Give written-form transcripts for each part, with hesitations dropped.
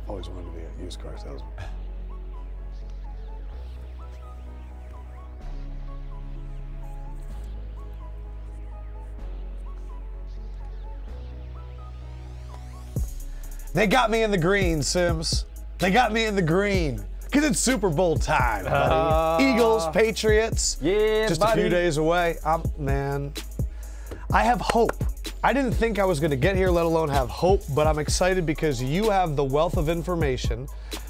Always wanted to be a used car salesman. They got me in the green, Simms. They got me in the green. Because it's Super Bowl time, buddy. Eagles, Patriots. Yeah, just buddy. a few days away. Man, I have hope. I didn't think I was going to get here, let alone have hope, but I'm excited because you have the wealth of information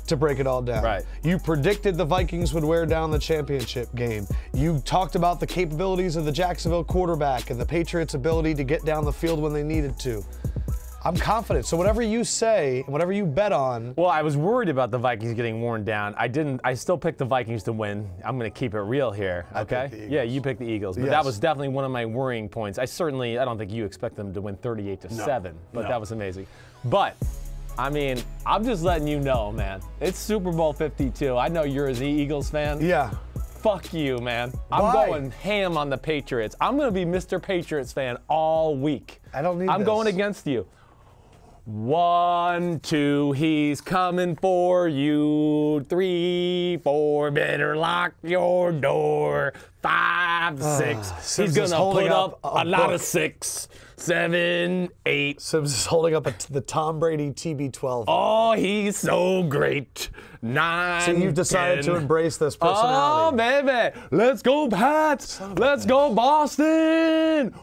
to break it all down. Right. You predicted the Vikings would wear down the championship game. You talked about the capabilities of the Jacksonville quarterback and the Patriots' ability to get down the field when they needed to. I'm confident. So whatever you say, whatever you bet on. Well, I was worried about the Vikings getting worn down. I still picked the Vikings to win. I'm going to keep it real here, okay? Yeah, you picked the Eagles. But that was definitely one of my worrying points. I don't think you expect them to win 38-7, but that was amazing. But, I mean, I'm just letting you know, man. It's Super Bowl 52. I know you're an Eagles fan. Yeah. Fuck you, man. Why? I'm going ham on the Patriots. I'm going to be Mr. Patriots fan all week. I don't need I'm going against you. 1, 2, he's coming for you. 3, 4, better lock your door. 5, 6, he's gonna put up a lot of 6, 7, 8. Simms is holding up the Tom Brady TB12. Oh, he's so great. 9. So you've decided 10. to embrace this personality. Oh, baby. Let's go, Pats. Let's go, Boston.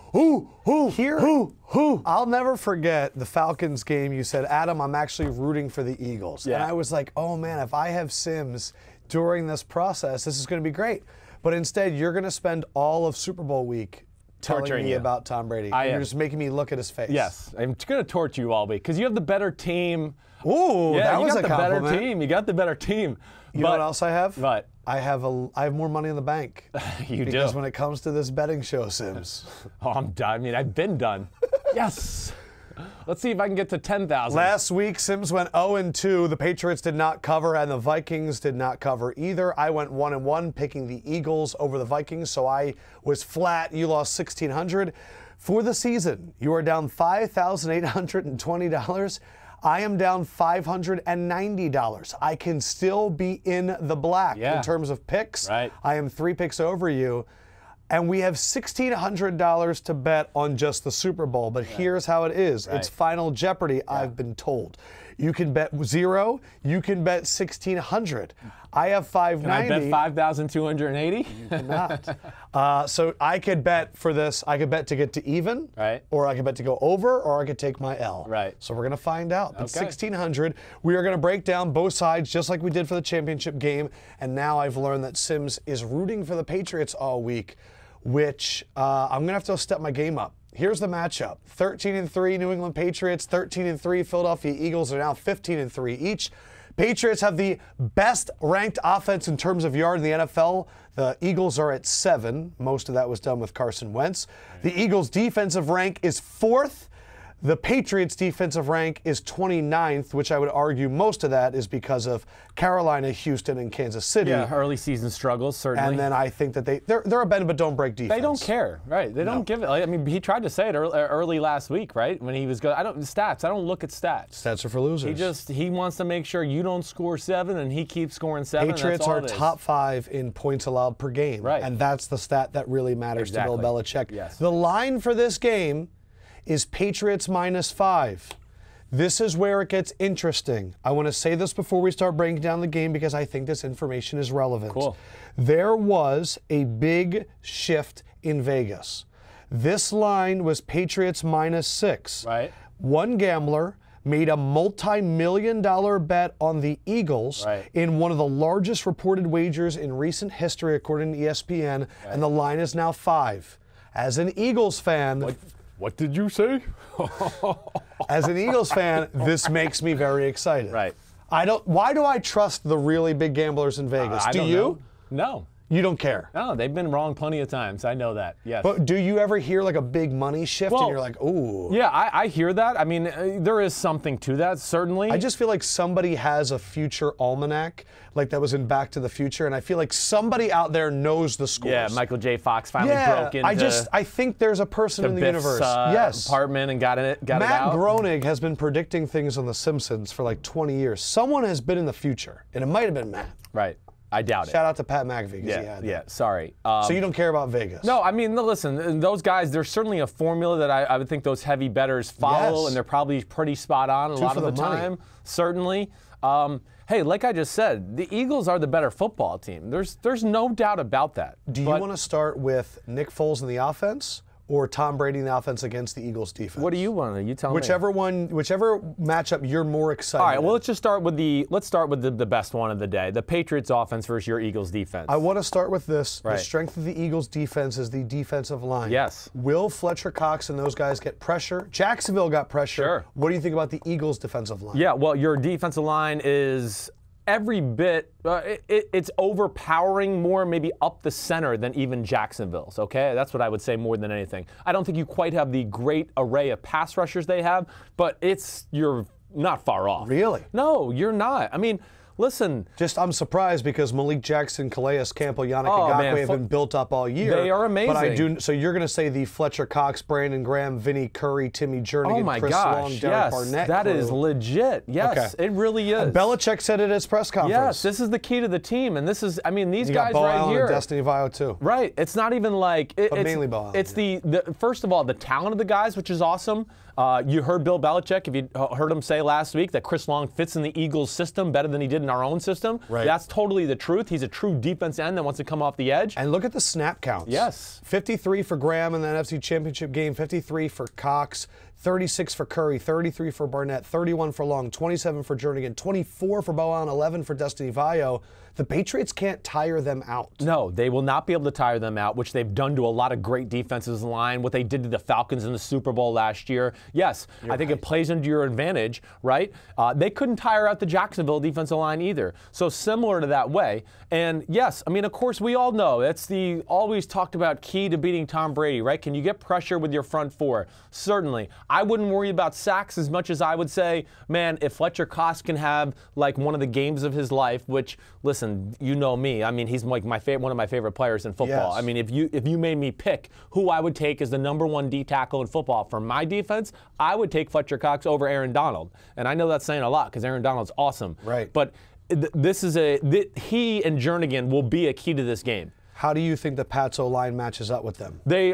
I'll never forget the Falcons game. You said, Adam, I'm actually rooting for the Eagles. Yeah. And I was like, oh, man, if I have Simms during this process, this is going to be great. But instead, you're going to spend all of Super Bowl week telling me about Tom Brady. And you're just making me look at his face. Yes. I'm going to torture you all week because you have the better team. Ooh, yeah, that was a compliment. You got the better team. You got the better team. You know what else I have? What? I have more money in the bank. You do. Because when it comes to this betting show, Simms. Oh, I'm done. I mean, I've been done. Yes. Let's see if I can get to 10,000. Last week, Simms went 0-2. The Patriots did not cover, and the Vikings did not cover either. I went 1-1, picking the Eagles over the Vikings, so I was flat. You lost $1,600. For the season, you are down $5,820. I am down $590. I can still be in the black in terms of picks. Right. I am 3 picks over you. And we have $1,600 to bet on just the Super Bowl. But here's how it is. It's Final Jeopardy, I've been told. You can bet 0. You can bet $1,600. I have $590. Can I bet 5,280? You cannot. So I could bet for this. I could bet to get to even, or I could bet to go over, or I could take my L. Right. So we're going to find out. But $1,600. We are going to break down both sides just like we did for the championship game. And now I've learned that Simms is rooting for the Patriots all week, which I'm going to have to step my game up. Here's the matchup. 13-3 New England Patriots, 13-3 Philadelphia Eagles are now 15-3 each. Patriots have the best ranked offense in terms of yard in the NFL. The Eagles are at 7. Most of that was done with Carson Wentz. The Eagles' defensive rank is 4th. The Patriots' defensive rank is 29th, which I would argue most of that is because of Carolina, Houston, and Kansas City. Yeah, early season struggles, certainly. And then I think that they're a bend but don't break defense. They don't care, right? They don't give it. I mean, he tried to say it early last week, right? When he was going, stats. I don't look at stats. Stats are for losers. He wants to make sure you don't score 7, and he keeps scoring 7. Patriots are top 5 in points allowed per game, right? And that's the stat that really matters to Bill Belichick. Yes. The line for this game is Patriots -5. This is where it gets interesting. I want to say this before we start breaking down the game because I think this information is relevant. Cool. There was a big shift in Vegas. This line was Patriots -6. Right. One gambler made a multi-million-dollar bet on the Eagles in one of the largest reported wagers in recent history according to ESPN, and the line is now 5. As an Eagles fan... What did you say? As an Eagles fan, this makes me very excited. Right. Why do I trust the really big gamblers in Vegas? Do you? No. You don't care. No, they've been wrong plenty of times. I know that. Yes. But do you ever hear like a big money shift and you're like, ooh? Yeah, I hear that. I mean, there is something to that, certainly. I just feel like somebody has a future almanac, like that was in Back to the Future, and I feel like somebody out there knows the scores. Yeah, Michael J. Fox finally broke into I think there's a person in the universe. Yes. Apartment and got it out. Matt Groening has been predicting things on The Simpsons for like 20 years. Someone has been in the future, and it might have been Matt. Right. I doubt it. Shout out to Pat McAfee. Yeah, sorry. So you don't care about Vegas? No, I mean, listen, those guys, there's certainly a formula that I would think those heavy bettors follow, and they're probably pretty spot on a lot of the time, certainly. Hey, like I just said, the Eagles are the better football team. There's no doubt about that. Do you want to start with Nick Foles in the offense or Tom Brady in the offense against the Eagles defense? What do you want to? You tell me. Whichever matchup you're more excited. All right, well, let's just start with the best one of the day, the Patriots offense versus your Eagles defense. I want to start with this. Right. The strength of the Eagles defense is the defensive line. Yes. Will Fletcher Cox and those guys get pressure? Jacksonville got pressure. Sure. What do you think about the Eagles defensive line? Yeah, well, your defensive line is every bit, it's overpowering more maybe up the center than even Jacksonville's, okay? That's what I would say more than anything. I don't think you quite have the great array of pass rushers they have, but you're not far off. Really? No, you're not. I mean, listen. I'm surprised because Malik Jackson, Calais Campbell, Yannick Ngakoue have been built up all year. They are amazing. But so you're going to say the Fletcher Cox, Brandon Graham, Vinny Curry, Timmy Jernigan, Chris Long, Derek Barnett that crew. Is legit. Yes, it really is. Belichick said it at his press conference. Yes, this is the key to the team, and this is, I mean, these guys Bo right Allen here. And Destiny Vio too. Right. It's not even like but mainly Bo Allen. It's the first of all the talent of the guys, which is awesome. You heard Bill Belichick, if you heard him say last week, that Chris Long fits in the Eagles system better than he did in our own system. Right. That's totally the truth. He's a true defense end that wants to come off the edge. And look at the snap counts. Yes. 53 for Graham in the NFC Championship game, 53 for Cox, 36 for Curry, 33 for Barnett, 31 for Long, 27 for Jernigan, 24 for Bo Allen, 11 for Destiny Vio. The Patriots can't tire them out. No, they will not be able to tire them out, which they've done to a lot of great defenses in the line, what they did to the Falcons in the Super Bowl last year. Yes, I think it plays into your advantage, right? They couldn't tire out the Jacksonville defensive line either. So similar to that way. And yes, I mean, of course, we all know it's the always talked about key to beating Tom Brady, right? Can you get pressure with your front four? Certainly. I wouldn't worry about sacks as much as I would say, man, if Fletcher Cox can have like one of the games of his life, which, listen, you know me. I mean, he's like one of my favorite players in football. Yes. I mean, if you made me pick who I would take as the ¡1 D tackle in football for my defense, I would take Fletcher Cox over Aaron Donald. And I know that's saying a lot because Aaron Donald's awesome. Right. But he and Jernigan will be a key to this game. How do you think the Pats O-line matches up with them? They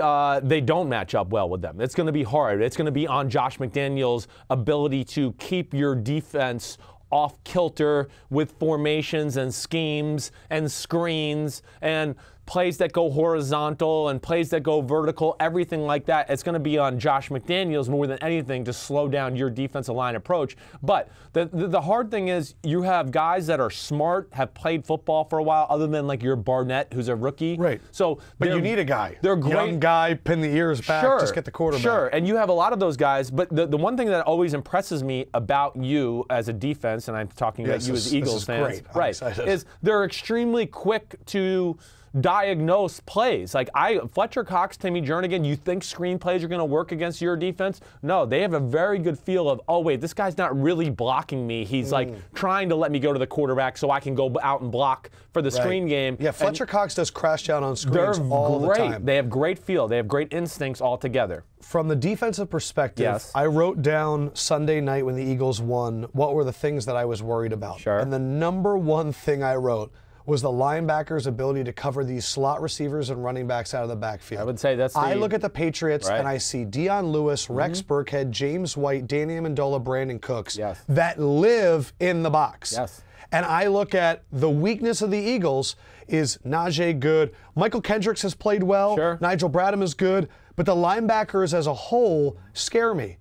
don't match up well with them. It's going to be hard. It's going to be on Josh McDaniels' ability to keep your defense off kilter with formations and schemes and screens and plays that go horizontal and plays that go vertical, everything like that. It's going to be on Josh McDaniels more than anything to slow down your defensive line approach. But the hard thing is you have guys that are smart, have played football for a while, other than like your Barnett, who's a rookie. Right. So, but you need a guy. They're great. Young guy, pin the ears back, just get the quarterback. Sure, and you have a lot of those guys. But the one thing that always impresses me about you as a defense, and I'm talking about you as Eagles fans, right, is they're extremely quick to diagnose plays. Like Fletcher Cox, Timmy Jernigan, you think screen plays are going to work against your defense? No, they have a very good feel of, oh wait, this guy's not really blocking me. He's like trying to let me go to the quarterback so I can go out and block for the screen game. Yeah, Fletcher Cox does crash down on screens all the time. They have great feel. They have great instincts altogether. From the defensive perspective, I wrote down Sunday night when the Eagles won, what were the things that I was worried about. Sure. And the #1 thing I wrote was the linebackers' ability to cover these slot receivers and running backs out of the backfield. I would say that's I look at the Patriots and I see Dion Lewis, Rex Burkhead, James White, Danny Amendola, Brandon Cooks that live in the box. Yes. And I look at the weakness of the Eagles is Najee good. Michael Kendricks has played well. Sure. Nigel Bradham is good. But the linebackers as a whole scare me.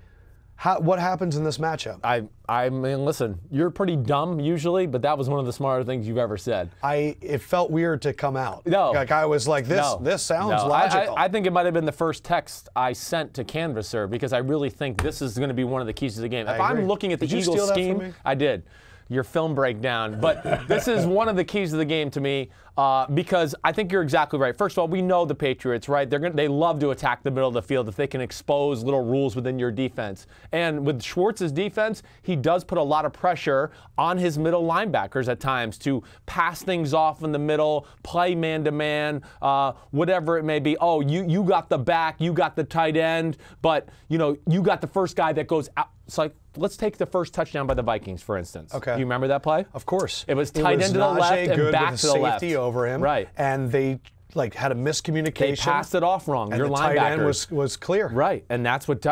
What happens in this matchup? I mean, listen, you're pretty dumb usually, but that was one of the smarter things you've ever said. It felt weird to come out. No. Like I was like, this sounds logical. I think it might have been the first text I sent to Canvasser because I really think this is going to be one of the keys to the game. If I'm looking at the Eagles scheme, I did. Your film breakdown. But this is one of the keys to the game to me. because I think you're exactly right. First of all, we know the Patriots, right? They love to attack the middle of the field if they can expose little rules within your defense. And with Schwartz's defense, he does put a lot of pressure on his middle linebackers at times to pass things off in the middle, play man-to-man, whatever it may be. Oh, you got the back, you got the tight end, but you got the first guy that goes out. It's like, let's take the first touchdown by the Vikings, for instance. Okay. You remember that play? Of course. It was tight end to the left and back to the left. Safety over him. Right. And they had a miscommunication. They passed it off wrong. And your the linebacker tight end was clear. Right. And that's what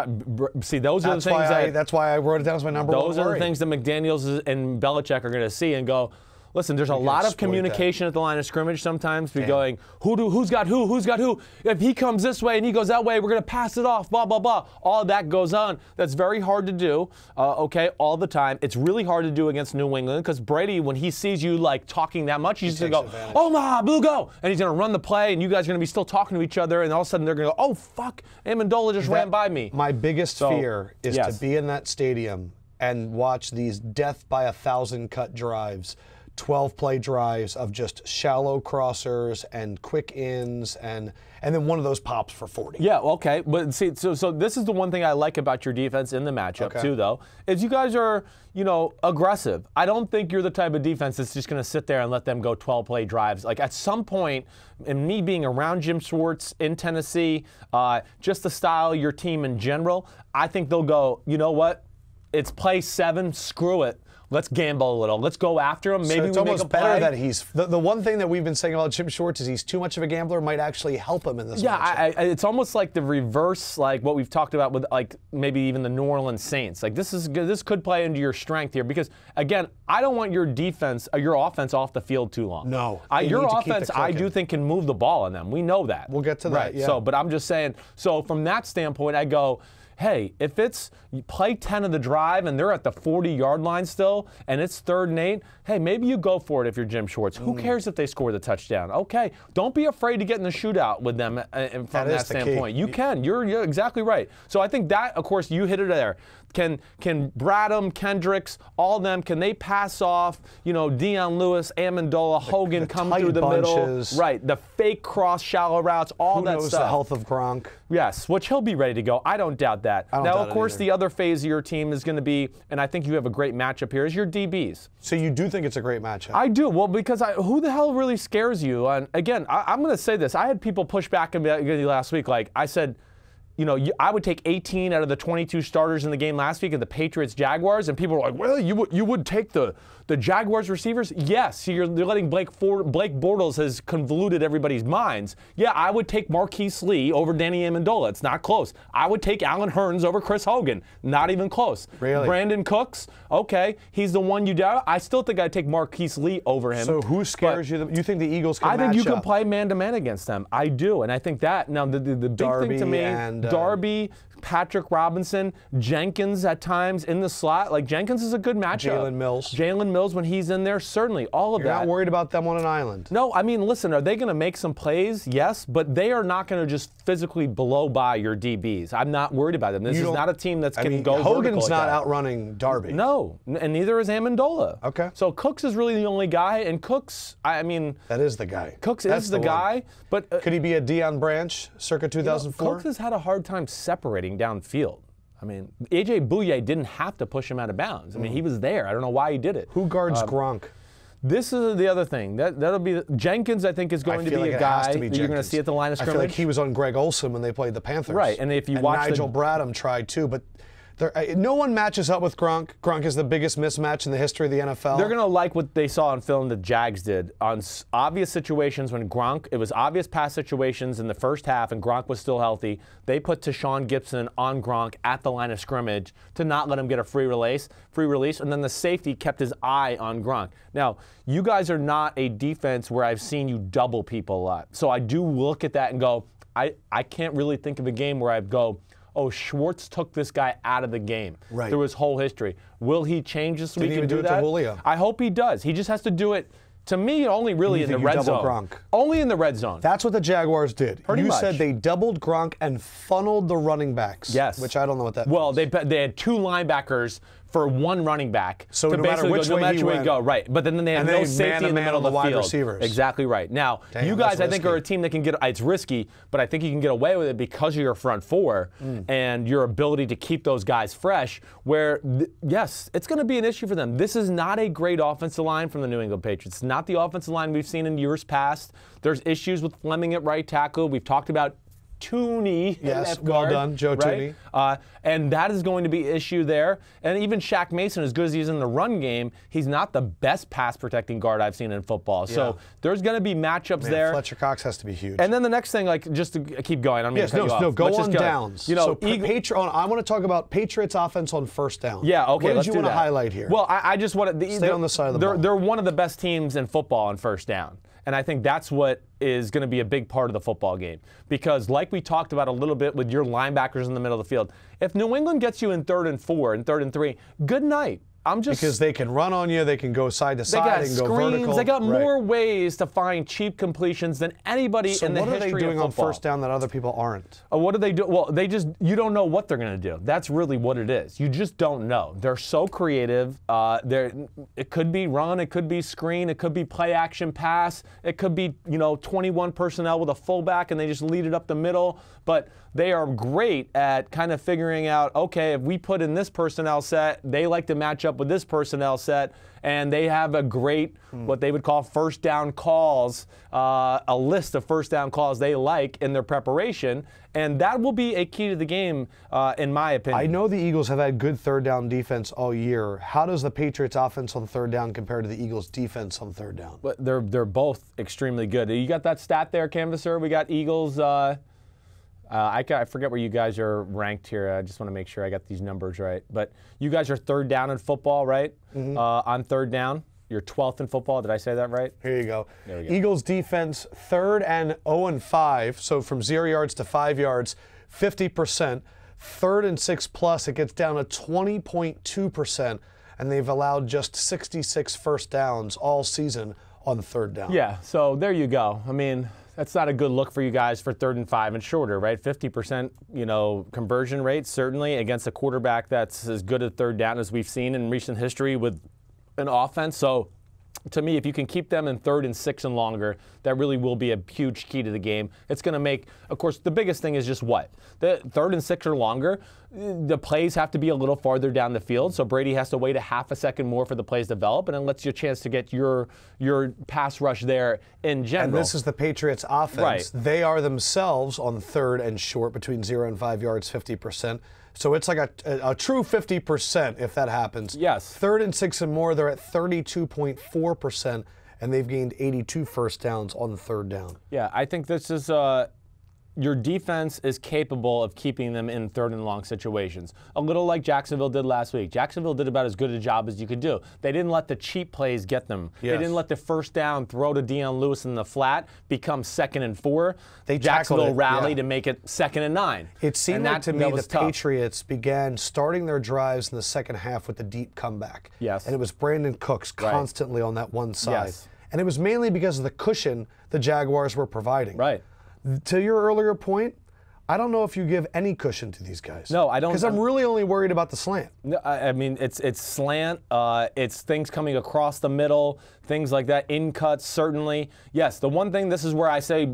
see. Those are the things that's why I wrote it down as my number one. Those are the things that McDaniels and Belichick are going to see and go, listen, there's a lot of communication at the line of scrimmage sometimes. Be going, who's got who? Who's got who? If he comes this way and he goes that way, we're going to pass it off, blah, blah, blah. All of that goes on. That's very hard to do, okay, all the time. It's really hard to do against New England because Brady, when he sees you, talking that much, he's just going to go, Omaha, Blue, go! And he's going to run the play, and you guys are going to be still talking to each other, and all of a sudden they're going to go, oh, fuck, Amendola just ran by me. My biggest fear is to be in that stadium and watch these death by 1,000 cut drives. 12-play drives of just shallow crossers and quick ins, and then one of those pops for 40. Yeah, okay. But see, so this is the one thing I like about your defense in the matchup, too, though, is you guys are, aggressive. I don't think you're the type of defense that's just going to sit there and let them go 12-play drives. Like, at some point, and me being around Jim Schwartz in Tennessee, just the style, your team in general, I think they'll go, you know what? It's play 7, screw it. Let's gamble a little. Let's go after him. Maybe so it's we almost make a play. better that he's the one thing that we've been saying about Jim Schwartz is he's too much of a gambler. Might actually help him in this. Yeah, it's almost like the reverse, like what we've talked about with maybe even the New Orleans Saints. Like this could play into your strength here because again, I don't want your defense, your offense off the field too long. No, your offense, I do think can move the ball on them. We know that. We'll get to that. Right. Yeah. So, but I'm just saying. So from that standpoint, I go, hey, if it's you play 10 of the drive and they're at the 40-yard line still and it's 3rd and 8, hey, maybe you go for it if you're Jim Schwartz. Who cares if they score the touchdown? Okay, don't be afraid to get in the shootout with them from that standpoint. You can. You're exactly right. So I think that, of course, you hit it there. Can Bradham, Kendricks, all of them, can they pass off, Deion Lewis, Amendola, Hogan come through the middle? Right, the fake cross, shallow routes, all that stuff. Who knows the health of Gronk? Yes, which he'll be ready to go. I don't doubt that. Now, of course, the other phase of your team is going to be, and I think you have a great matchup here, is your DBs. So you do think it's a great matchup? I do. Well, because who the hell really scares you? And again, I'm going to say this. I had people push back at me last week. Like I said, I would take 18 out of the 22 starters in the game last week of the Patriots Jaguars, and people were like, well, you would take the Jaguars receivers? Yes, you're letting Blake Bortles has convoluted everybody's minds. Yeah, I would take Marquise Lee over Danny Amendola. It's not close. I would take Alan Hearns over Chris Hogan. Not even close. Really? Brandon Cooks, okay, he's the one you doubt. I still think I'd take Marquise Lee over him. So who scares you? You think the Eagles can match up? I think you can play man-to-man against them. I do, and I think that, now the big thing to me, Darby, Patrick Robinson, Jenkins at times in the slot. Like Jenkins is a good matchup. Jalen Mills when he's in there, certainly. All of that. You're not worried about them on an island? No, I mean, listen, are they going to make some plays? Yes, but they are not going to just physically blow by your DBs. I'm not worried about them. This is not a team that's going to go vertical. Hogan's not outrunning Darby. No, and neither is Amendola. Okay. So Cooks is really the only guy, and Cooks, I mean. That is the guy. Cooks is the guy, but. Could he be a Deion Branch circa 2004? Cooks has had a hard time separating downfield. I mean, A.J. Bouye didn't have to push him out of bounds. I mean, he was there. I don't know why he did it. Who guards Gronk? This is the other thing. That'll be Jenkins. I think is going to be a guy that you're going to see at the line of scrimmage. I feel like he was on Greg Olsen when they played the Panthers. Right, and if you watch Nigel Bradham tried too, but no one matches up with Gronk. Gronk is the biggest mismatch in the history of the NFL. They're going to like what they saw on film the Jags did on obvious situations when Gronk, it was obvious pass situations in the first half and Gronk was still healthy. They put Tashawn Gibson on Gronk at the line of scrimmage to not let him get a free release, and then the safety kept his eye on Gronk. Now, you guys are not a defense where I've seen you double people a lot. So I do look at that and go, I can't really think of a game where I go, oh, Schwartz took this guy out of the game through his whole history. Will he change this week and do that? To Julio? I hope he does. He just has to do it, to me, only really in the red zone. Gronk? Only in the red zone. That's what the Jaguars did. Pretty much. You said they doubled Gronk and funneled the running backs. Yes. Which I don't know what that means. Well, they had 2 linebackers for one running back. So to no matter which way he went, go, right. But then they have no safety in the middle of the field. Receivers. Exactly right. Now, Damn, you guys, I think, are a team that can get, it's risky, but I think you can get away with it because of your front four and your ability to keep those guys fresh, where, yes, it's going to be an issue for them. This is not a great offensive line from the New England Patriots. It's not the offensive line we've seen in years past. There's issues with Fleming at right tackle. We've talked about Tooney. Yes, well done, Joe right? Tooney. And that is going to be an issue there. And even Shaq Mason, as good as he is in the run game, he's not the best pass protecting guard I've seen in football. Yeah. So there's going to be matchups there. Fletcher Cox has to be huge. And then the next thing, like, just to keep going, I'm going to cut you off. Go on downs. You know, I want to talk about Patriots offense on first down. Yeah, okay, what did you want to highlight here? Well, I just want to stay on the side of the ball. They're one of the best teams in football on first down. And I think that's what is going to be a big part of the football game. Because like we talked about a little bit with your linebackers in the middle of the field, if New England gets you in 3rd and 4 and 3rd and 3, good night. Because they can run on you, they can go side to side, they can go vertical. They got more ways to find cheap completions than anybody in the history of football. So what are they doing on first down that other people aren't? What do they do? Well, you don't know what they're going to do. That's really what it is. You just don't know. They're so creative. It could be run, it could be screen, it could be play action pass, it could be 21 personnel with a fullback and they just lead it up the middle. But they are great at kind of figuring out, okay, if we put in this personnel set, they like to match up with this personnel set, and they have a great, what they would call first down calls, a list of first down calls they like in their preparation, and that will be a key to the game, in my opinion. I know the Eagles have had good third down defense all year. How does the Patriots offense on third down compare to the Eagles defense on third down? But they're both extremely good. You got that stat there, Canvasser? We got Eagles. I forget where you guys are ranked here. I just want to make sure I got these numbers right. But you guys are third down in football, right? On third down. You're 12th in football. Did I say that right? Here you go. Eagles defense, 3rd and 0 and 5. So from 0 yards to 5 yards, 50%. 3rd and 6 plus, it gets down to 20.2%. And they've allowed just 66 first downs all season on third down. Yeah, so there you go. I mean, that's not a good look for you guys for 3rd and 5 and shorter, right? 50%, conversion rate, certainly against a quarterback that's as good at third down as we've seen in recent history with an offense. So to me, if you can keep them in 3rd and 6 and longer, that really will be a huge key to the game. It's going to make, of course, the biggest thing is just what? The 3rd and 6 or longer, the plays have to be a little farther down the field, so Brady has to wait a half a second more for the plays to develop, and it lets you a chance to get your pass rush there in general. And this is the Patriots offense. Right. They are themselves on 3rd and short between 0 and 5 yards, 50%. So it's like a true 50% if that happens. Yes. 3rd and 6 and more, they're at 32.4%, and they've gained 82 first downs on the third down. Yeah, I think this is your defense is capable of keeping them in 3rd and long situations. A little like Jacksonville did last week. Jacksonville did about as good a job as you could do. They didn't let the cheap plays get them. Yes. They didn't let the first down throw to Deion Lewis in the flat become 2nd and 4. Jacksonville rallied to make it 2nd and 9. It seemed like to me the Patriots began starting their drives in the second half with the deep comeback. Yes. And it was Brandon Cooks constantly on that one side. Yes. And it was mainly because of the cushion the Jaguars were providing. Right. To your earlier point, I don't know if you give any cushion to these guys. No, I don't. Because I'm really only worried about the slant. No, I mean, it's slant. It's things coming across the middle, things like that. In cuts, certainly. Yes, the one thing, this is where I say,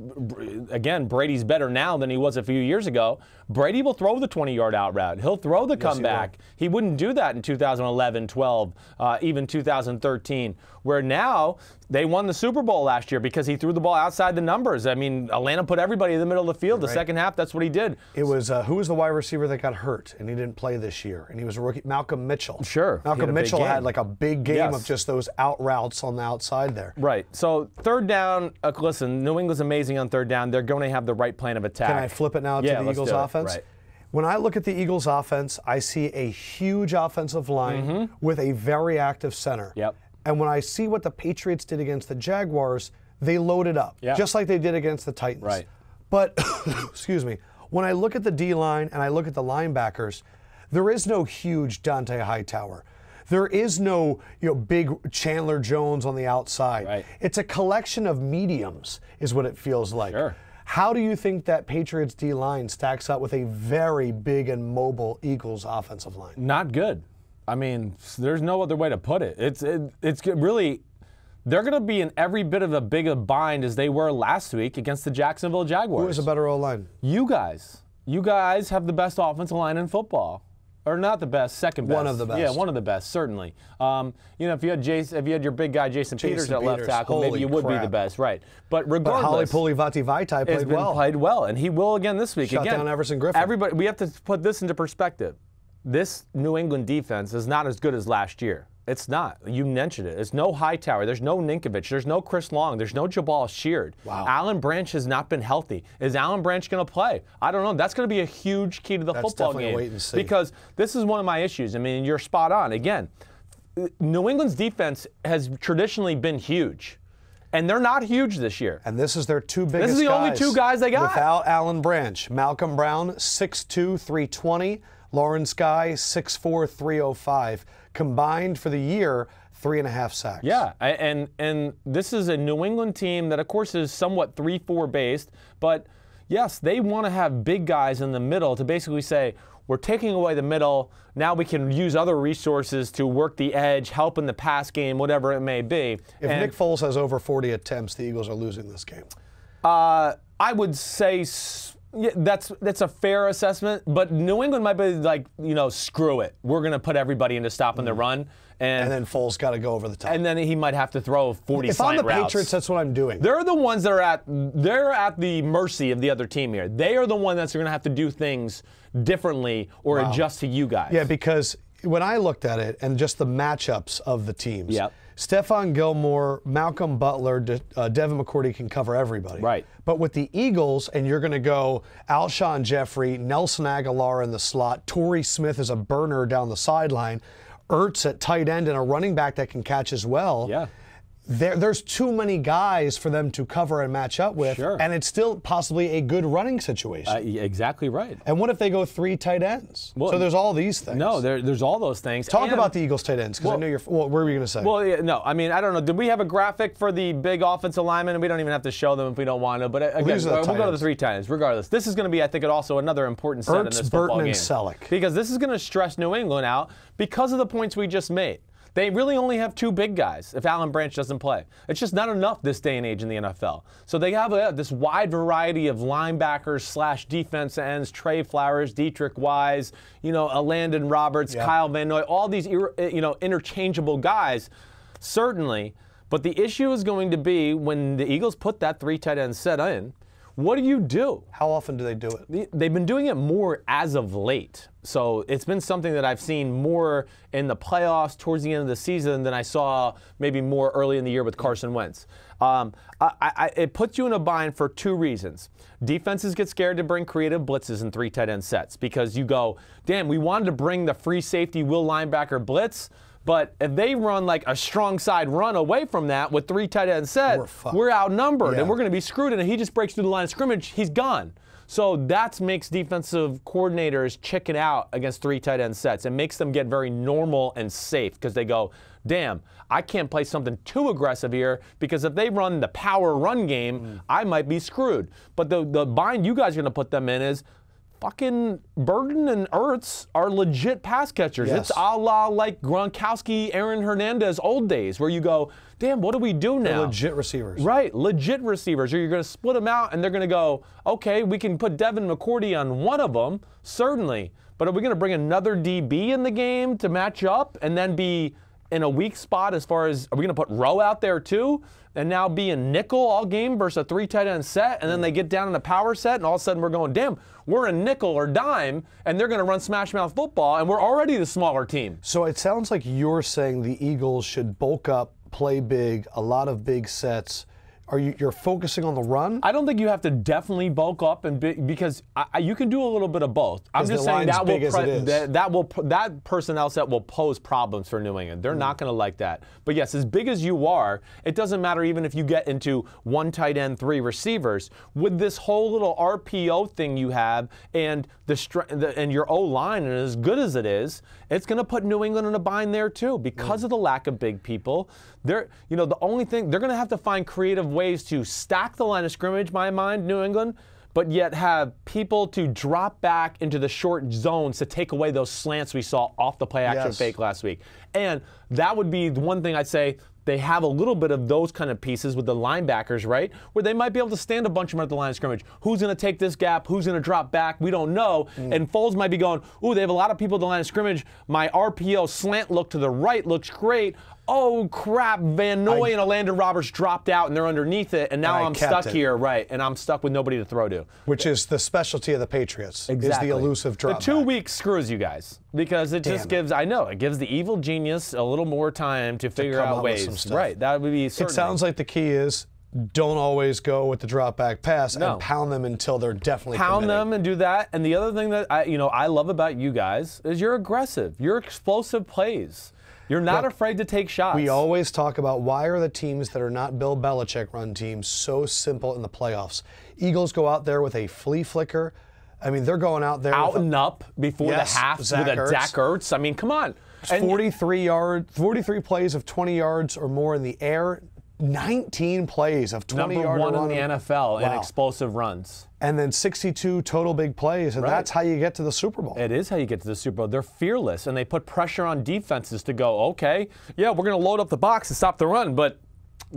again, Brady's better now than he was a few years ago. Brady will throw the 20-yard out route. He'll throw the comeback. He wouldn't do that in 2011, 12, even 2013, where now they won the Super Bowl last year because he threw the ball outside the numbers. I mean, Atlanta put everybody in the middle of the field. The second half, that's what he did. It was, who was the wide receiver that got hurt and he didn't play this year? And he was a rookie, Malcolm Mitchell. Sure. Malcolm Mitchell had like a big game of just those out routes on the outside there. Right. So third down, listen, New England's amazing on third down. They're going to have the right plan of attack. Can I flip it now to the Eagles offense? Right. When I look at the Eagles offense, I see a huge offensive line with a very active center. Yep. And when I see what the Patriots did against the Jaguars, they loaded up, just like they did against the Titans. Right. But, excuse me, when I look at the D-line and I look at the linebackers, there is no huge Dante Hightower. There is no big Chandler Jones on the outside. Right. It's a collection of mediums is what it feels like. Sure. How do you think that Patriots D-line stacks up with a very big and mobile Eagles offensive line? Not good. I mean, there's no other way to put it. It's really, they're going to be in every bit of a big a bind as they were last week against the Jacksonville Jaguars. Who has a better O-line? You guys. You guys have the best offensive line in football. Or not the best, second best. One of the best. Yeah, one of the best, certainly. If you had your big guy Jason Peters at left tackle, maybe you would be the best, right? But regardless, but Holly Pulivaati-Vaitai played well. And he will again this week. Shut down Everson Griffin. Everybody, we have to put this into perspective. This New England defense is not as good as last year. It's not. You mentioned it. There's no Hightower. There's no Ninkovich. There's no Chris Long. There's no Jabal Sheard. Wow. Alan Branch has not been healthy. Is Alan Branch going to play? I don't know. That's going to be a huge key to the football game. Wait and see. Because this is one of my issues. I mean, you're spot on. Again, New England's defense has traditionally been huge. And they're not huge this year. And this is their two biggest guys. This is the only two guys they got. Without Alan Branch. Malcolm Brown, 6'2", 320. Lawrence Guy, 6'4", 305. Combined for the year, 3.5 sacks. Yeah, and this is a New England team that, of course, is somewhat 3-4 based. But, yes, they want to have big guys in the middle to basically say, we're taking away the middle. Now we can use other resources to work the edge, help in the pass game, whatever it may be. If Nick Foles has over 40 attempts, the Eagles are losing this game. I would say yeah, that's a fair assessment, but New England might be like, screw it. We're going to put everybody into stopping the run. And then Foles got to go over the top. And then he might have to throw 40 If I'm the routes. Patriots, that's what I'm doing. They're the ones that they're at the mercy of the other team here. They are the one that's going to have to do things differently or adjust to you guys. Yeah, because when I looked at it and just the matchups of the teams, Stephon Gilmore, Malcolm Butler, Devin McCourty can cover everybody. Right. But with the Eagles, and you're going to go Alshon Jeffrey, Nelson Aguilar in the slot, Torrey Smith is a burner down the sideline, Ertz at tight end and a running back that can catch as well. Yeah. There's too many guys for them to cover and match up with, and it's still possibly a good running situation. Exactly right. And what if they go 3 tight ends? Well, so there's all these things. No, there's all those things. Talk about the Eagles tight ends, because I know you're. What were you going to say? Well, yeah, no, I mean, I don't know. Did we have a graphic for the big offensive linemen? And we don't even have to show them if we don't want to. But again, we'll go to the 3 tight ends. Regardless, this is going to be, I think, also another important set in this football Burton, game. and Selleck. Because this is going to stress New England out because of the points we just made. They really only have 2 big guys if Alan Branch doesn't play. It's just not enough this day and age in the NFL. So they have this wide variety of linebackers / defense ends, Trey Flowers, Dietrich Wise, Landon Roberts, Kyle Van Noy, all these interchangeable guys, certainly. But the issue is going to be when the Eagles put that 3 tight end set in, what do you do? How often do they do it? They've been doing it more as of late. So it's been something that I've seen more in the playoffs towards the end of the season than I saw maybe more early in the year with Carson Wentz. It puts you in a bind for 2 reasons. Defenses get scared to bring creative blitzes in 3 tight end sets because you go, damn, we wanted to bring the free safety will linebacker blitz, but if they run like a strong side run away from that with 3 tight end set, we're outnumbered and we're going to be screwed. And if he just breaks through the line of scrimmage, he's gone. So that makes defensive coordinators chicken out against 3 tight end sets. It makes them get very normal and safe because they go, damn, I can't play something too aggressive here because if they run the power run game, I might be screwed. But the bind you guys are going to put them in is fucking Burton and Ertz are legit pass catchers. It's a la like Gronkowski, Aaron Hernandez old days where you go, damn, what do we do now? They're legit receivers. Right, legit receivers. Or you're going to split them out and they're going to go, okay, we can put Devin McCourty on one of them, certainly. But are we going to bring another DB in the game to match up and then be in a weak spot as far as, are we going to put Rowe out there too? And now be a nickel all game versus a 3 tight end set, and then they get down in a power set, and all of a sudden we're going, damn, we're a nickel or dime, and they're going to run smash mouth football, and we're already the smaller team. So it sounds like you're saying the Eagles should bulk up, play big, a lot of big sets. You're focusing on the run? I don't think you have to definitely bulk up and because you can do a little bit of both. I'm just saying that personnel set will pose problems for New England. They're not going to like that. But yes, as big as you are, it doesn't matter even if you get into 1 tight end, 3 receivers. With this whole little RPO thing you have and your O-line, and as good as it is, it's going to put New England in a bind there too because of the lack of big people. The only thing, they're going to have to find creative ways to stack the line of scrimmage, my mind, New England, but yet have people to drop back into the short zones to take away those slants we saw off the play action fake last week. And that would be the one thing I'd say. They have a little bit of those kind of pieces with the linebackers, right? Where they might be able to stand a bunch of them at the line of scrimmage. Who's going to take this gap? Who's going to drop back? We don't know. And Foles might be going, ooh, they have a lot of people at the line of scrimmage. My RPO slant look to the right looks great. Oh, crap, Van Noy and Elandon Roberts dropped out, and they're underneath it, and now I'm stuck here, right, and I'm stuck with nobody to throw to. Which is the specialty of the Patriots, is the elusive drop The 2 weeks screws you guys, because it just gives, I know, it gives the evil genius a little more time to figure out ways. Right, that would be certainly. It sounds like the key is don't always go with the drop back pass and pound them until they're definitely pound them and do that. And the other thing that I love about you guys is you're aggressive. You're explosive plays. You're not afraid to take shots. We always talk about why are the teams that are not Bill Belichick run teams so simple in the playoffs. Eagles go out there with a flea flicker. I mean, they're going out there out and up before the half with Zach Ertz. I mean, come on. 43 plays of 20 yards or more in the air. 19 plays of 20 yards. Number 1 in the NFL in explosive runs. And then 62 total big plays, and that's how you get to the Super Bowl. It is how you get to the Super Bowl. They're fearless, and they put pressure on defenses to go, okay, yeah, we're going to load up the box and stop the run, but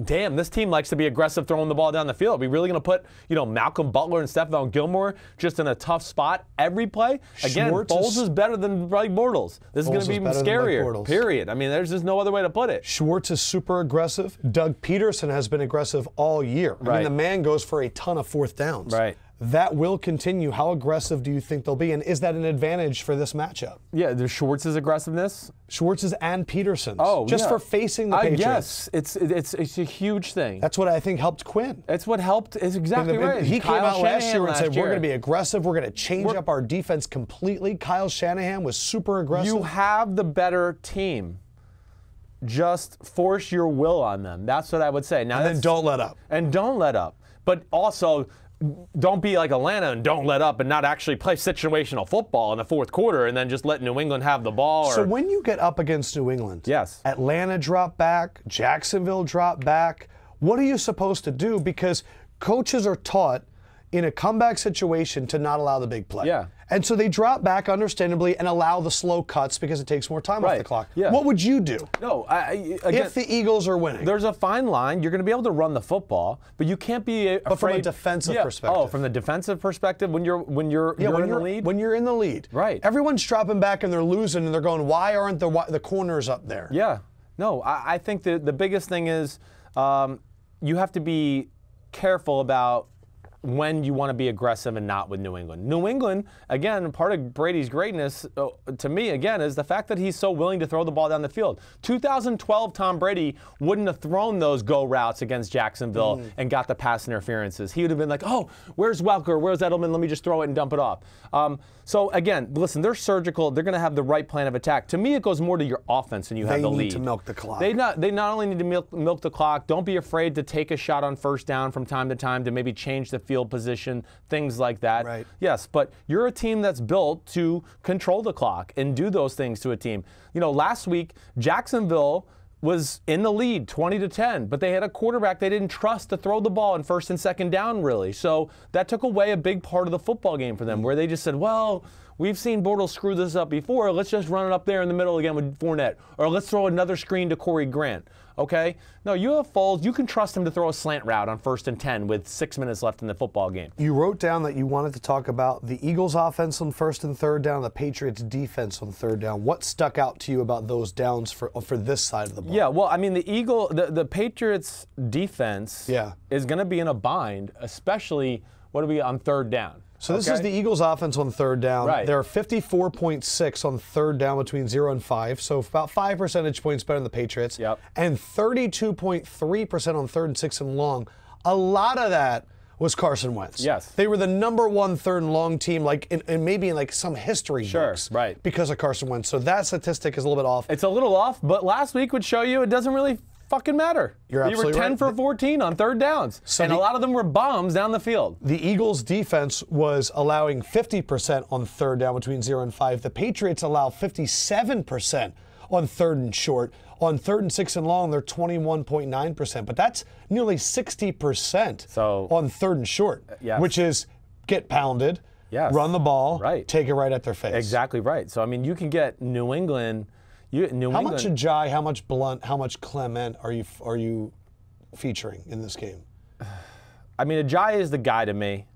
damn, this team likes to be aggressive throwing the ball down the field. Are we really going to put, Malcolm Butler and Stephon Gilmore just in a tough spot every play? Again, Foles is better than Blake Bortles. This is going to be even scarier, period. I mean, there's just no other way to put it. Schwartz is super aggressive. Doug Peterson has been aggressive all year. I mean, the man goes for a ton of fourth downs. Right. That will continue. How aggressive do you think they'll be? And is that an advantage for this matchup? Yeah, there's Schwartz's aggressiveness. Schwartz's and Peterson's. Oh, just for facing the Patriots. Yes, it's a huge thing. That's what I think helped Quinn. That's what helped. It's exactly right. He came out last year and said, we're going to be aggressive. We're going to change up our defense completely. Kyle Shanahan was super aggressive. You have the better team. Just force your will on them. That's what I would say. Now, and then don't let up. And don't let up. But also, don't be like Atlanta and don't let up and not actually play situational football in the fourth quarter and then just let New England have the ball. So when you get up against New England, Atlanta drop back, Jacksonville drop back, what are you supposed to do? Because coaches are taught in a comeback situation to not allow the big play. Yeah. And so they drop back, understandably, and allow the slow cuts because it takes more time off the clock. Yeah. What would you do? No, again, if the Eagles are winning? There's a fine line. You're going to be able to run the football, but you can't be afraid. But from a defensive perspective. Oh, from the defensive perspective, when you're in the lead? When you're in the lead. Right. Everyone's dropping back and they're losing and they're going, why aren't the corners up there? Yeah. No, I think the biggest thing is you have to be careful about when you want to be aggressive and not with New England. New England, again, part of Brady's greatness, to me, again, is the fact that he's so willing to throw the ball down the field. 2012 Tom Brady wouldn't have thrown those go routes against Jacksonville and got the pass interferences. He would have been like, oh, where's Welker? Where's Edelman? Let me just throw it and dump it off. So, again, listen, they're surgical. They're going to have the right plan of attack. To me, it goes more to your offense and you have the lead. They need to milk the clock. They not only need to milk the clock, don't be afraid to take a shot on first down from time to time to maybe change the field position, things like that. Right. Yes, but you're a team that's built to control the clock and do those things to a team. Last week, Jacksonville was in the lead 20-10, but they had a quarterback they didn't trust to throw the ball in first and second down, really. So that took away a big part of the football game for them, where they just said, well, we've seen Bortles screw this up before. Let's just run it up there in the middle again with Fournette. Or let's throw another screen to Corey Grant. Okay? No, you have Foles. You can trust him to throw a slant route on 1st and 10 with 6 minutes left in the football game. You wrote down that you wanted to talk about the Eagles' offense on 1st and 3rd down, the Patriots' defense on 3rd down. What stuck out to you about those downs for this side of the ball? Yeah, well, I mean, the Patriots' defense is going to be in a bind, especially on 3rd down. So this is the Eagles' offense on 3rd down. Right. They're 54.6 on 3rd down between 0 and 5, so about 5 percentage points better than the Patriots. Yep. And 32.3% on 3rd and 6 and long. A lot of that was Carson Wentz. Yes. They were the number 1 3rd and long team, and maybe in some history books. Right. Because of Carson Wentz. So that statistic is a little bit off. It's a little off, but last week would show you it doesn't really fucking matter. You're absolutely right. You were 10 for 14 on 3rd downs, and a lot of them were bombs down the field. The Eagles' defense was allowing 50% on 3rd down between 0 and 5. The Patriots allow 57% on 3rd and short. On 3rd and 6 and long, they're 21.9%, but that's nearly 60% on 3rd and short, which is get pounded, Yes. run the ball, Right. take it right at their face. Exactly right. So, I mean, you can get New England. How much Ajayi, how much Blount, how much Clement are you featuring in this game? I mean, Ajayi is the guy to me.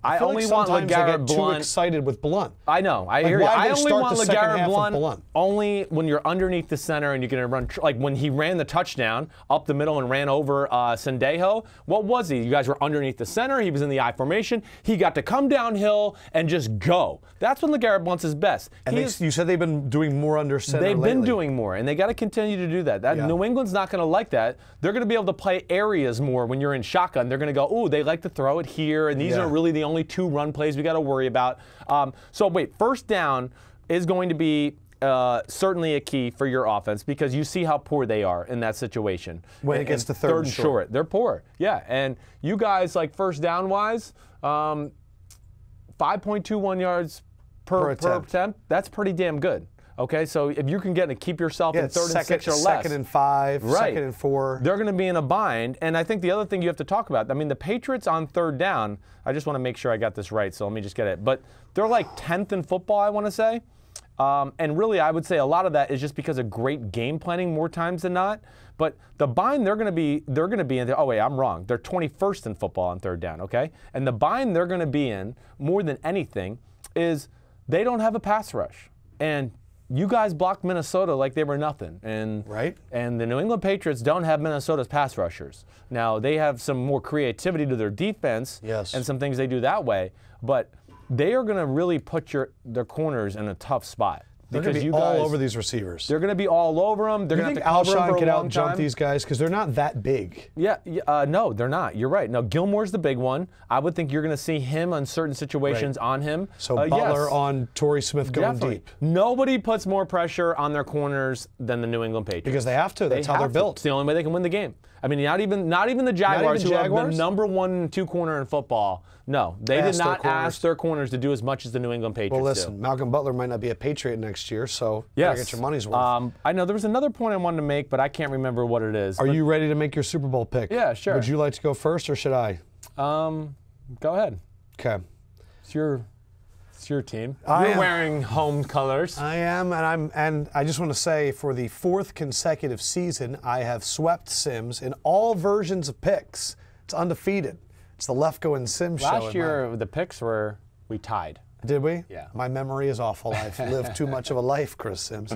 I feel only like want sometimes I LeGarrette get Blount. too excited with Blount. I know. I hear you. why I they only start want the second half LeGarrette of Blount Blount? only when you're underneath the center and you're going to run, like when he ran the touchdown up the middle and ran over Sendejo. What was he? You guys were underneath the center. He was in the I formation. He got to come downhill and just go. That's when LeGarrette Blount's his best. And you said they've been doing more under center They've lately. been doing more, and they got to continue to do that. Yeah. New England's not going to like that. They're going to be able to play areas more when you're in shotgun. They're going to go, ooh, they like to throw it here, and these are really the only 2 run plays we got to worry about. So wait, first down is going to be certainly a key for your offense because you see how poor they are in that situation. When it gets to third and short. They're poor. Yeah, and you guys, like first down wise, 5.21 yards per attempt. That's pretty damn good. Okay, so if you can get to keep yourself in third and 6 or less. Second and 5, right. 2nd and 4. They're going to be in a bind. And I think the other thing you have to talk about, I mean, the Patriots on third down, I just want to make sure I got this right, so let me just get it. But they're like 10th in football, I want to say. And really, I would say a lot of that is just because of great game planning more times than not. But the bind they're going to be in. Oh wait, I'm wrong. They're 21st in football on third down. Okay, and the bind they're going to be in more than anything is they don't have a pass rush, and you guys blocked Minnesota like they were nothing. And and the New England Patriots don't have Minnesota's pass rushers. Now they have some more creativity to their defense and some things they do that way, but they are going to really put their corners in a tough spot. They're going to be all over these receivers. They're going to be all over them. They're going to have to cover them for a long time. Alshon can out-jump these guys because they're not that big. Yeah, no, they're not. You're right. Now, Gilmore's the big one. I would think you're going to see him on certain situations on him. So Butler on Torrey Smith going deep. Nobody puts more pressure on their corners than the New England Patriots. Because they have to. That's how they're built. It's the only way they can win the game. I mean, not even the Jaguars, who have the number 1 and 2 corner in football. No, they did not ask their corners to do as much as the New England Patriots do. Well, listen, Malcolm Butler might not be a Patriot next year, so you gotta get your money's worth. I know there was another point I wanted to make, but I can't remember what it is. Are you ready to make your Super Bowl pick? Yeah, sure. Would you like to go first, or should I? Go ahead. Okay. It's your team. You're wearing home colors. I am, and I just want to say, for the 4th consecutive season, I have swept Simms in all versions of picks. It's undefeated. It's the Lefkoe and Simms show. Last year, the picks we tied. Did we? Yeah. My memory is awful. I've lived too much of a life, Chris Simms.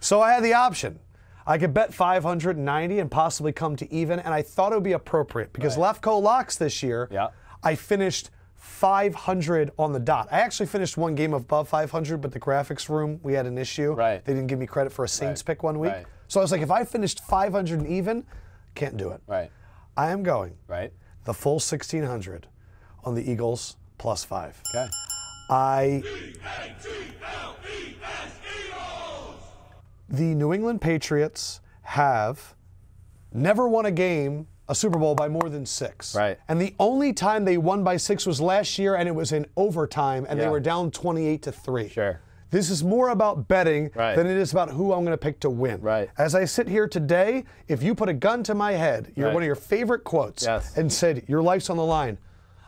So I had the option. I could bet 590 and possibly come to even, and I thought it would be appropriate because Lefkoe locks this year. Yeah. I finished 500 on the dot. I actually finished one game above 500, but the graphics room, we had an issue. Right. They didn't give me credit for a Saints pick one week. Right. So I was like, if I finished 500 and even, can't do it. Right. I am going. Right. The full 1,600 on the Eagles +5. Okay. The New England Patriots have never won a Super Bowl by more than 6. Right. And the only time they won by 6 was last year, and it was in overtime, and they were down 28-3. Sure. This is more about betting than it is about who I'm going to pick to win. Right. As I sit here today, if you put a gun to my head, one of your favorite quotes, and said, your life's on the line,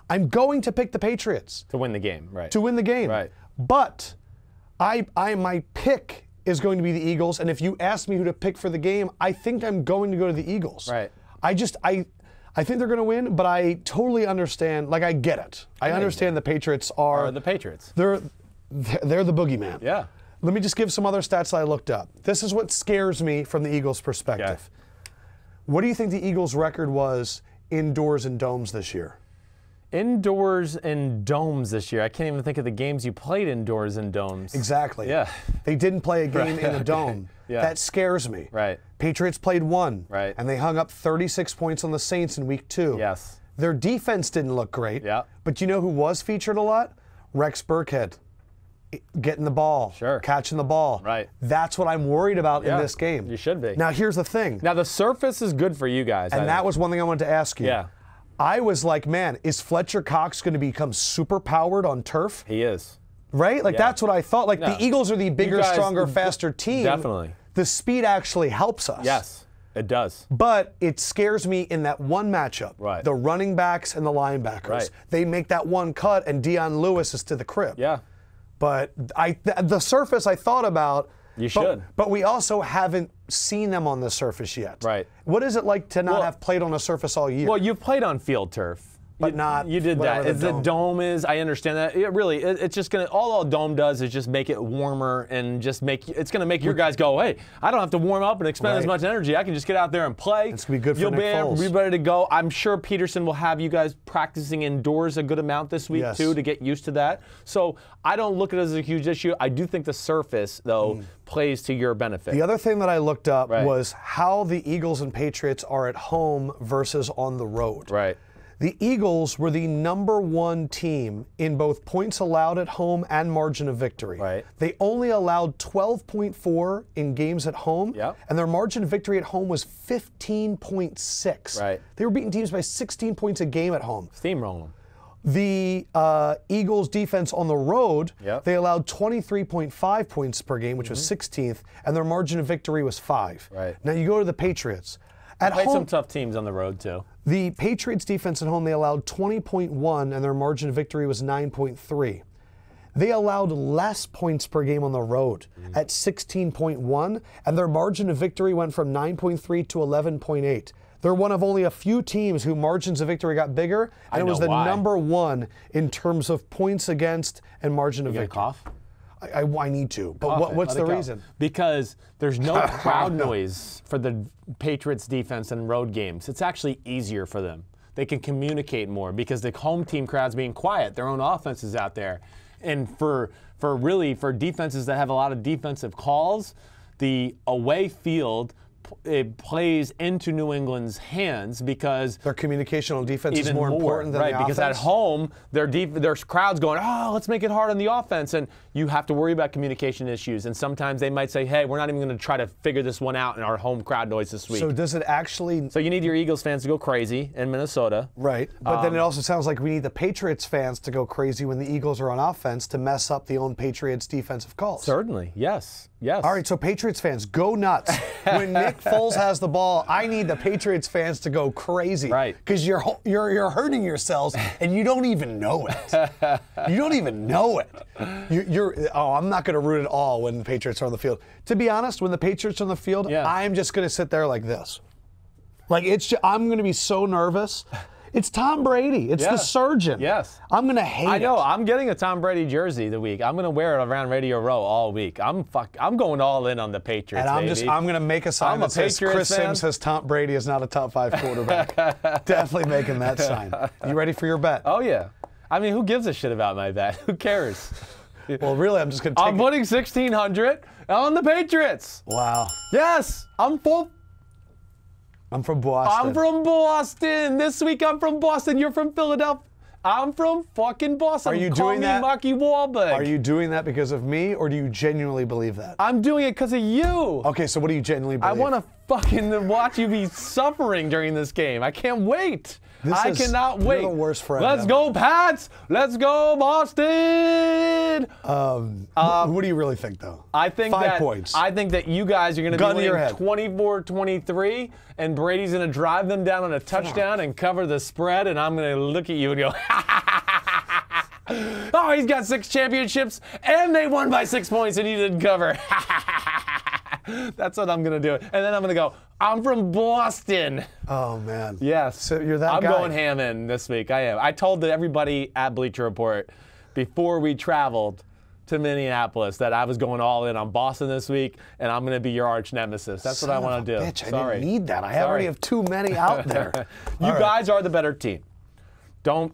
I'm going to pick the Patriots. To win the game, right. To win the game. Right. But my pick is going to be the Eagles, and if you ask me who to pick for the game, I think I'm going to go to the Eagles. Right. I think they're going to win, but I totally understand, I get it. I understand the Patriots are the Patriots. They're the boogeyman. Yeah. Let me just give some other stats that I looked up. This is what scares me from the Eagles' perspective. What do you think the Eagles' record was indoors and domes this year? Indoors and domes this year. I can't even think of the games you played indoors and domes. Exactly. Yeah. They didn't play a game in a dome. That scares me. Right. Patriots played 1. Right. And they hung up 36 points on the Saints in week 2. Yes. Their defense didn't look great. Yeah. But you know who was featured a lot? Rex Burkhead. Getting the ball. Sure. Catching the ball. Right. That's what I'm worried about in this game. You should be. Now, here's the thing. Now, the surface is good for you guys. And that was one thing I wanted to ask you. Yeah. I was like, man, is Fletcher Cox going to become super powered on turf? He is. Right? That's what I thought. The Eagles are the bigger, stronger, faster team. Definitely. The speed actually helps us. Yes. It does. But it scares me in that one matchup. Right. The running backs and the linebackers. Right. They make that one cut, and Dion Lewis is to the crib. Yeah. But the surface I thought about. You should. But we also haven't seen them on the surface yet. Right. What is it like to not have played on a surface all year? Well, you've played on field turf. But not you did that. The dome is. I understand that. It's just gonna. All a dome does is just make it warmer and just make. It's gonna make your guys go, hey, I don't have to warm up and expend as much energy. I can just get out there and play. It's gonna be good for Nick Foles. You'll be ready to go. I'm sure Peterson will have you guys practicing indoors a good amount this week too to get used to that. So I don't look at it as a huge issue. I do think the surface though plays to your benefit. The other thing that I looked up was how the Eagles and Patriots are at home versus on the road. Right. The Eagles were the #1 team in both points allowed at home and margin of victory. Right. They only allowed 12.4 in games at home, and their margin of victory at home was 15.6. Right. They were beating teams by 16 points a game at home. Steamrolling them. The Eagles defense on the road, they allowed 23.5 points per game, which was 16th, and their margin of victory was 5. Right. Now you go to the Patriots. At Played home, some tough teams on the road too. The Patriots defense at home, they allowed 20.1, and their margin of victory was 9.3. They allowed less points per game on the road at 16.1, and their margin of victory went from 9.3 to 11.8. They're one of only a few teams whose margins of victory got bigger, and it was the #1 in terms of points against and margin of victory. Cough? I need to, but what's the reason? Because there's no crowd noise for the Patriots defense in road games. It's actually easier for them. They can communicate more because the home team crowd's being quiet. Their own offense is out there. And for defenses that have a lot of defensive calls, the away field it plays into New England's hands because their communication on defense is more important than the offense. Because at home, there's crowds going, oh, let's make it hard on the offense, and you have to worry about communication issues. And sometimes they might say, hey, we're not even going to try to figure this one out in our home crowd noise this week. So does it actually? So you need your Eagles fans to go crazy in Minnesota, right? But then it also sounds like we need the Patriots fans to go crazy when the Eagles are on offense to mess up the own Patriots defensive calls. Certainly, yes. Yes. All right, so Patriots fans, go nuts. When Nick Foles has the ball, I need the Patriots fans to go crazy. Right. Because you're hurting yourselves and you don't even know it. You don't even know it. I'm not going to root at all when the Patriots are on the field. To be honest, when the Patriots are on the field, I'm just going to sit there like this. Like I'm going to be so nervous. It's Tom Brady. It's the surgeon. Yes. I'm going to hate it. I know. I'm getting a Tom Brady jersey the week. I'm going to wear it around Radio Row all week. I'm going all in on the Patriots, and I'm going to make a sign that says Chris Simms says Tom Brady is not a top 5 quarterback. Definitely making that sign. You ready for your bet? Oh, yeah. I mean, who gives a shit about my bet? Who cares? Well, really, I'm just going to take I'm putting 1,600 on the Patriots. Wow. Yes. I'm from Boston. I'm from Boston. This week I'm from Boston. You're from Philadelphia. I'm from fucking Boston. Are you doing that? Marky Wahlberg. Are you doing that because of me, or do you genuinely believe that? I'm doing it because of you. Okay, so what do you genuinely believe? I want to fucking watch you be suffering during this game. I can't wait. I cannot wait. You're the worst friend Let's ever. go, Pats. Let's go, Boston. What do you really think, though? I think 5 points. I think that you guys are going to be winning 24-23, and Brady's going to drive them down on a touchdown and cover the spread, and I'm going to look at you and go, oh, he's got 6 championships, and they won by 6 points, and he didn't cover. That's what I'm going to do. And then I'm going to go, I'm from Boston. Oh, man. Yes. So you're that guy. I'm going ham in this week. I am. I told everybody at Bleacher Report before we traveled to Minneapolis that I was going all in on Boston this week, and I'm going to be your arch nemesis. That's what I want to do. Bitch, I didn't need that. I already have too many out there. You guys are the better team. Don't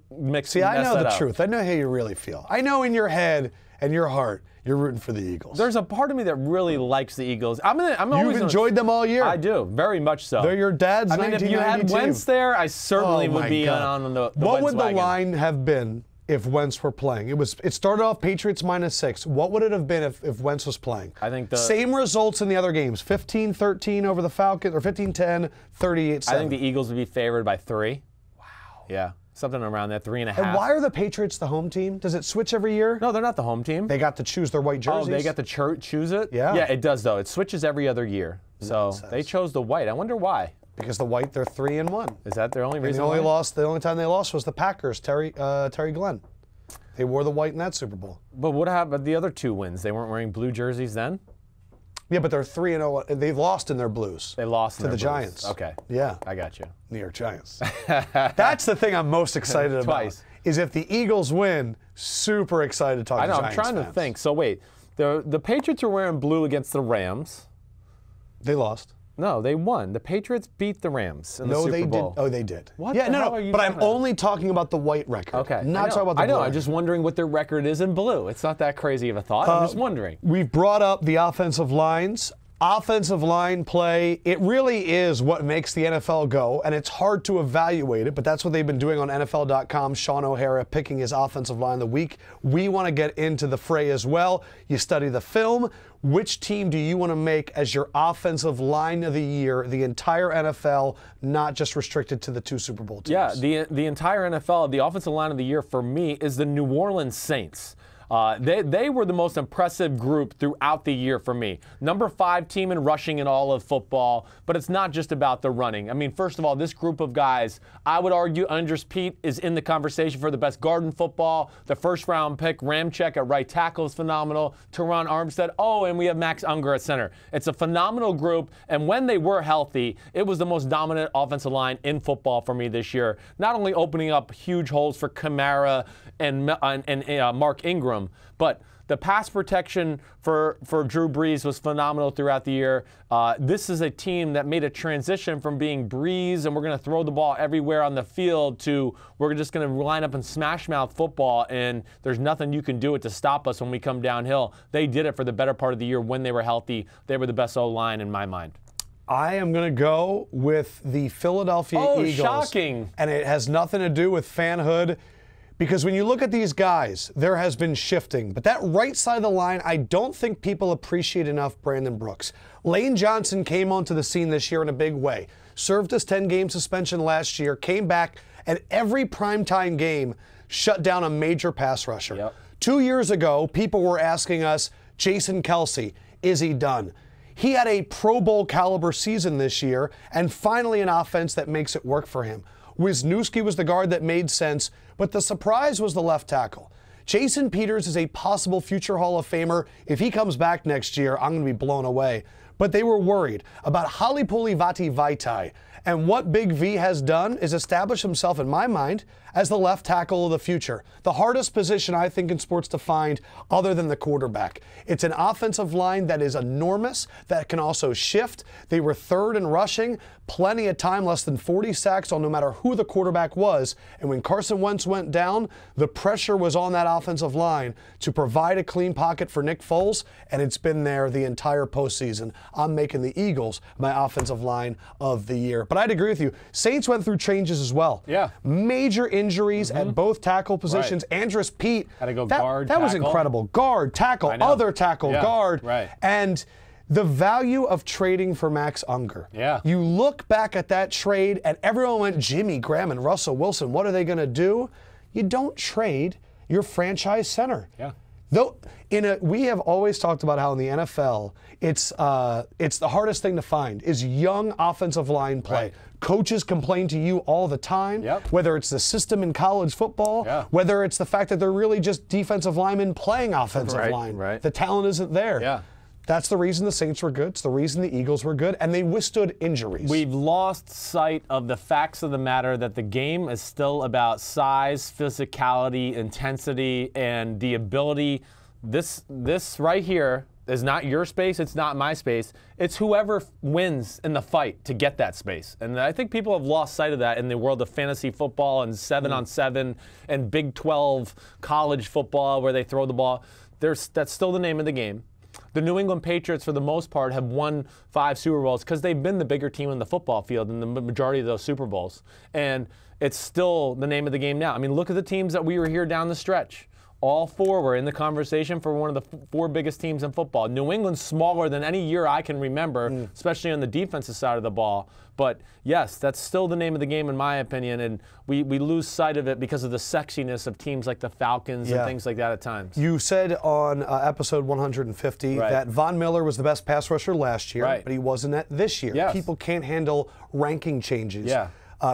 mix. See, I know the truth. I know how you really feel. I know in your head and your heart you're rooting for the Eagles. There's a part of me that really likes the Eagles. You've enjoyed them all year. I do, very much so. They're your dad's 1992. I mean, if you had Wentz there, I certainly would be on the Wentz What would the wagon. line have been if Wentz were playing? It started off Patriots -6. What would it have been if Wentz was playing? I think same results in the other games: 15-13 over the Falcons, or 15-10, 38-7. I think the Eagles would be favored by 3. Wow. Yeah. Something around that, 3.5. And why are the Patriots the home team? Does it switch every year? No, they're not the home team. They got to choose their white jerseys? Oh, they got to choose it? Yeah. Yeah, it does, though. It switches every other year. So they chose the white. I wonder why. Because the white, they're 3-1. Is that their only reason? The only time they lost was the Packers, Terry Glenn. They wore the white in that Super Bowl. But what happened the other 2 wins? They weren't wearing blue jerseys then? Yeah, but they're 3-0. They lost in their blues. They lost to the Giants. Okay. Yeah. I got you. New York Giants. That's the thing I'm most excited about. Twice. Is if the Eagles win, super excited to talk to Giants I'm trying fans. to think. So wait, the Patriots are wearing blue against the Rams. They lost. No, they won. The Patriots beat the Rams in the Super Bowl. Oh, they did. What? Yeah, the hell no. are you But I'm talking about? only talking about the white record. Okay. Not talking about the blue. I know. I'm just wondering what their record is in blue. It's not that crazy of a thought. I'm just wondering. We've brought up the offensive lines. Offensive line play, it really is what makes the NFL go, and it's hard to evaluate it, but that's what they've been doing on NFL.com. Sean O'Hara picking his offensive line of the week. We want to get into the fray as well. You study the film. Which team do you want to make as your offensive line of the year, the entire NFL, not just restricted to the 2 Super Bowl teams? Yeah, the entire NFL, the offensive line of the year for me is the New Orleans Saints. They were the most impressive group throughout the year for me. Number 5 team in rushing in all of football, but it's not just about the running. I mean, first of all, this group of guys, I would argue Andres Pete is in the conversation for the best guard in football. The first-round pick, Ramczyk at right tackle is phenomenal. Teron Armstead, and we have Max Unger at center. It's a phenomenal group, and when they were healthy, it was the most dominant offensive line in football for me this year. Not only opening up huge holes for Kamara and Mark Ingram, but the pass protection for Drew Brees was phenomenal throughout the year. This is a team that made a transition from being Brees and we're going to throw the ball everywhere on the field to we're just going to line up and smash mouth football and there's nothing you can do to stop us when we come downhill. They did it for the better part of the year when they were healthy. They were the best O-line in my mind. I am going to go with the Philadelphia Eagles. Shocking. And it has nothing to do with fanhood. Because when you look at these guys, there has been shifting. But that right side of the line, I don't think people appreciate enough Brandon Brooks. Lane Johnson came onto the scene this year in a big way. Served his 10-game suspension last year, came back, and every primetime game shut down a major pass rusher. Yep. 2 years ago, people were asking us, Jason Kelce, is he done? He had a Pro Bowl caliber season this year, and finally an offense that makes it work for him. Wisniewski was the guard that made sense, but the surprise was the left tackle. Jason Peters is a possible future Hall of Famer. If he comes back next year, I'm going to be blown away. But they were worried about Halipuli Vaitai. And what Big V has done is establish himself, in my mind, as the left tackle of the future. The hardest position, I think, in sports to find other than the quarterback. It's an offensive line that is enormous, that can also shift. They were 3rd in rushing, plenty of time, less than 40 sacks on no matter who the quarterback was. And when Carson Wentz went down, the pressure was on that offensive line to provide a clean pocket for Nick Foles, and it's been there the entire postseason. I'm making the Eagles my offensive line of the year. But I'd agree with you. Saints went through changes as well. Yeah. Major injuries at both tackle positions. Right. Andres Pete. Had to go guard, That was tackle. incredible. Guard, tackle, other tackle, guard. Right. And the value of trading for Max Unger. Yeah. You look back at that trade and everyone went, Jimmy Graham and Russell Wilson, what are they going to do? You don't trade your franchise center. Yeah. Though we have always talked about how in the NFL it's the hardest thing to find is young offensive line play. Right. Coaches complain to you all the time, whether it's the system in college football, whether it's the fact that they're really just defensive linemen playing offensive line. Right. The talent isn't there. Yeah. That's the reason the Saints were good. It's the reason the Eagles were good, and they withstood injuries. We've lost sight of the facts of the matter that the game is still about size, physicality, intensity, and the ability. This right here is not your space. It's not my space. It's whoever wins in the fight to get that space. And I think people have lost sight of that in the world of fantasy football and 7-on-7 and Big 12 college football where they throw the ball. That's still the name of the game. The New England Patriots, for the most part, have won 5 Super Bowls because they've been the bigger team on the football field in the majority of those Super Bowls. And it's still the name of the game now. I mean, look at the teams that we were here down the stretch. All four were in the conversation for one of the four biggest teams in football. New England's smaller than any year I can remember, especially on the defensive side of the ball. But yes, that's still the name of the game in my opinion, and we lose sight of it because of the sexiness of teams like the Falcons and things like that at times. You said on episode 150 that Von Miller was the best pass rusher last year, but he wasn't at this year. Yes. People can't handle ranking changes. Yeah.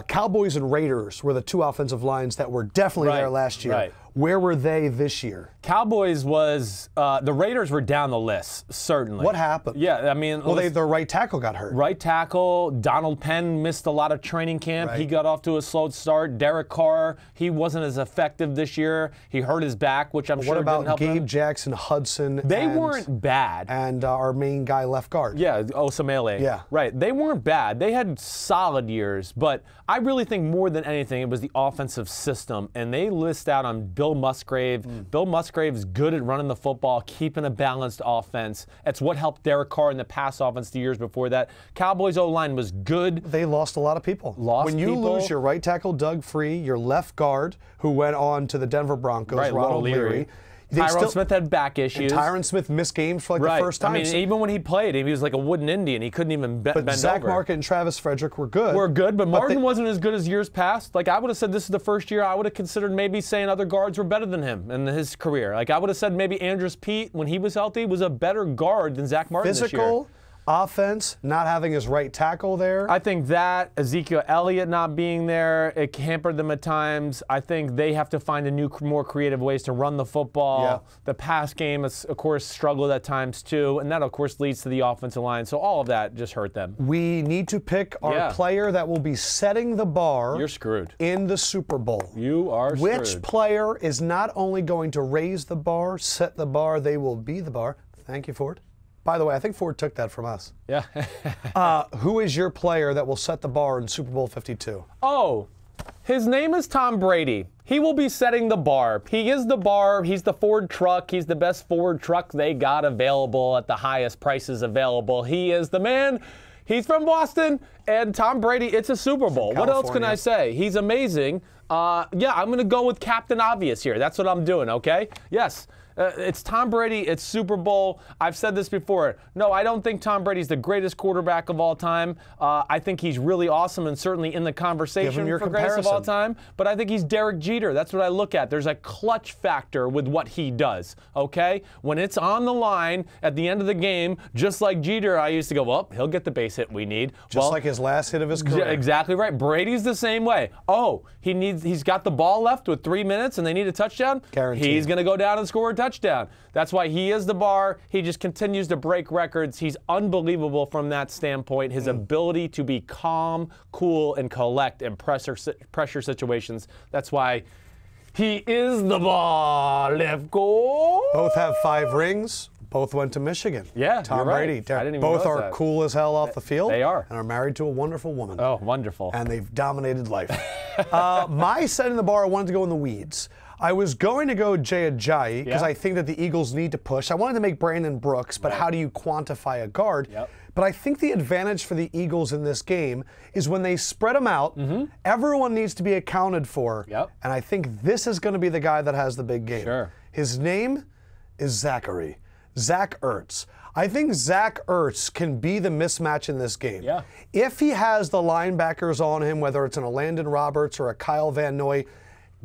Cowboys and Raiders were the two offensive lines that were definitely there last year. Right. Where were they this year? Cowboys was the Raiders were down the list, certainly. What happened? Yeah, I mean, well, their right tackle got hurt. Right tackle, Donald Penn missed a lot of training camp. He got off to a slow start. Derek Carr, he wasn't as effective this year. He hurt his back, which I'm sure didn't help him. What about Gabe Jackson, Hudson? They weren't bad. And our main guy, left guard. Yeah, Osamele. Yeah. Right. They weren't bad. They had solid years, but I really think more than anything it was the offensive system, and they list out on Bill Musgrave. Bill Musgrave's good at running the football, keeping a balanced offense. That's what helped Derek Carr in the pass offense the years before that. Cowboys O-line was good. They lost a lot of people. When you lose your right tackle, Doug Free, your left guard, who went on to the Denver Broncos, Ronald Leary. Tyron Smith had back issues. And Tyron Smith missed games for like the first time. I mean, even when he played, he was like a wooden Indian. He couldn't even bend over. But Zach Market and Travis Frederick were good. But Martin wasn't as good as years past. Like, I would have said this is the first year I would have considered maybe saying other guards were better than him in his career. Like, I would have said maybe Andrus Peat, when he was healthy, was a better guard than Zach Martin this year. Physical, offense, not having his right tackle there. I think that, Ezekiel Elliott not being there, it hampered them at times. I think they have to find more creative ways to run the football. Yeah. The pass game, has, of course, struggled at times too, and that, of course, leads to the offensive line. So all of that just hurt them. We need to pick our player that will be setting the bar. You're screwed. In the Super Bowl. You are screwed. Which player is not only going to raise the bar, set the bar, they will be the bar. Thank you, Ford. By the way, I think Ford took that from us. Yeah. Who is your player that will set the bar in Super Bowl 52? Oh, his name is Tom Brady. He will be setting the bar. He is the bar. He's the Ford truck. He's the best Ford truck they got available at the highest prices available. He is the man. He's from Boston, and Tom Brady, it's a Super Bowl. What else can I say? He's amazing. Yeah, I'm going to go with Captain Obvious here. That's what I'm doing, okay? Yes. It's Tom Brady. It's Super Bowl. I've said this before. No, I don't think Tom Brady's the greatest quarterback of all time. I think he's really awesome and certainly in the conversation for greatest of all time. But I think he's Derek Jeter. That's what I look at. There's a clutch factor with what he does, okay? When it's on the line at the end of the game, just like Jeter, I used to go, well, he'll get the base hit we need. Just like his last hit of his career. Exactly right. Brady's the same way. Oh, he's got the ball left with 3 minutes and they need a touchdown? Guaranteed. He's going to go down and score a touchdown. That's why he is the bar. He just continues to break records. He's unbelievable from that standpoint. His ability to be calm, cool, and collect in pressure situations. That's why he is the bar. Lefkoe. Both have 5 rings. Both went to Michigan. Yeah, Tom Brady. Both are cool as hell off the field. They are. And are married to a wonderful woman. Oh, wonderful. And they've dominated life. My setting the bar, I wanted to go in the weeds. I was going to go Jay Ajayi because I think that the Eagles need to push. I wanted to make Brandon Brooks, but how do you quantify a guard? But I think the advantage for the Eagles in this game is when they spread them out, everyone needs to be accounted for. And I think this is going to be the guy that has the big game. His name is Zach Ertz. I think Zach Ertz can be the mismatch in this game. If he has the linebackers on him, whether it's an Landon Roberts or a Kyle Van Noy,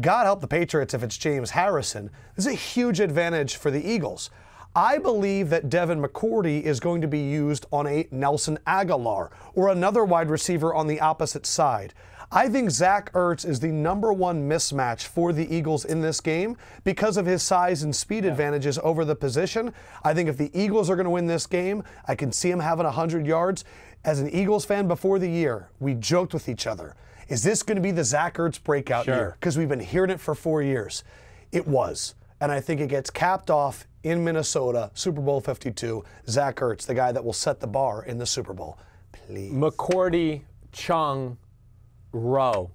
God help the Patriots if it's James Harrison. This is a huge advantage for the Eagles. I believe that Devin McCourty is going to be used on a Nelson Aguilar or another wide receiver on the opposite side. I think Zach Ertz is the #1 mismatch for the Eagles in this game because of his size and speed advantages over the position. I think if the Eagles are going to win this game, I can see him having 100 yards. As an Eagles fan before the year, we joked with each other. Is this going to be the Zach Ertz breakout year? Because we've been hearing it for 4 years. It was. And I think it gets capped off in Minnesota, Super Bowl 52. Zach Ertz, the guy that will set the bar in the Super Bowl. Please. McCourty, Chung, Rowe.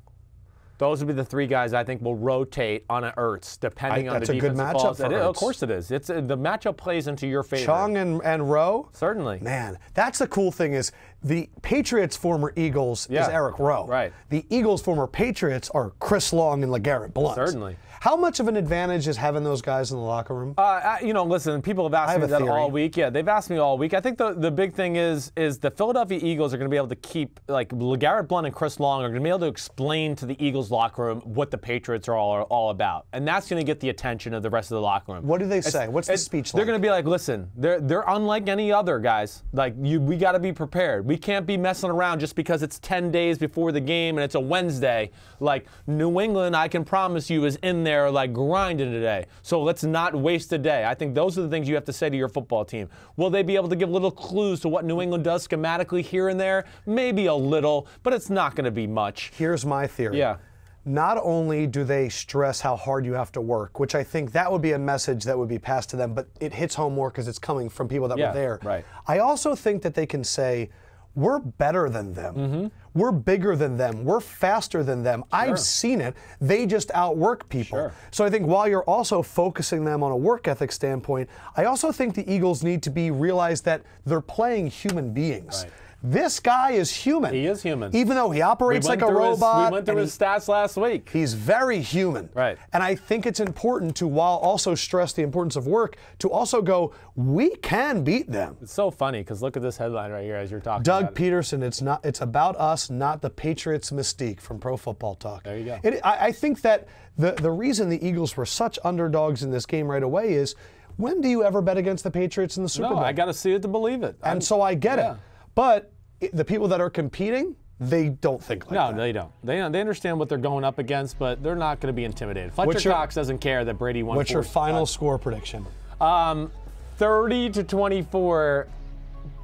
Those would be the 3 guys I think will rotate on an Ertz, depending on the defensive balls. That's a good matchup for Ertz. Of course it is. It's the matchup plays into your favor. Chung and Rowe? Certainly. Man, that's the cool thing is the Patriots' former Eagles is Eric Rowe. Right. The Eagles' former Patriots are Chris Long and LeGarrette Blount. Certainly. How much of an advantage is having those guys in the locker room? You know, listen, people have asked me that all week. Yeah, they've asked me all week. I think the big thing is the Philadelphia Eagles are going to be able to keep, like, LeGarrette, Blount, and Chris Long are going to be able to explain to the Eagles locker room what the Patriots are all about. And that's going to get the attention of the rest of the locker room. What do they say? What's the speech like? They're going to be like, listen, they're unlike any other guys. Like, we got to be prepared. We can't be messing around just because it's 10 days before the game and it's a Wednesday. Like, New England, I can promise you, is in there, like, grinding today. So let's not waste a day. I think those are the things you have to say to your football team. Will they be able to give little clues to what New England does schematically here and there? Maybe a little, but it's not going to be much. Here's my theory. Yeah. Not only do they stress how hard you have to work, which I think that would be a message that would be passed to them, but it hits home more because it's coming from people that were there. Right. I also think that they can say, we're better than them. We're bigger than them. We're faster than them. I've seen it. They just outwork people. So I think while you're also focusing them on a work ethic standpoint, I also think the Eagles need to realize that they're playing human beings. This guy is human. He is human. Even though he operates like a robot. We went through his stats last week. He's very human. Right. And I think it's important to, while also stress the importance of work, to also go, we can beat them. It's so funny because look at this headline right here as you're talking Doug about it. Peterson, it's about us, not the Patriots mystique from Pro Football Talk. There you go. I think that the reason the Eagles were such underdogs in this game right away is, when do you ever bet against the Patriots in the Super Bowl? I got to see it to believe it. And so I get it. But the people that are competing, they don't think like that. No, they don't. They understand what they're going up against, but they're not going to be intimidated. Fletcher Cox doesn't care that Brady won. What's your final score prediction? 30-24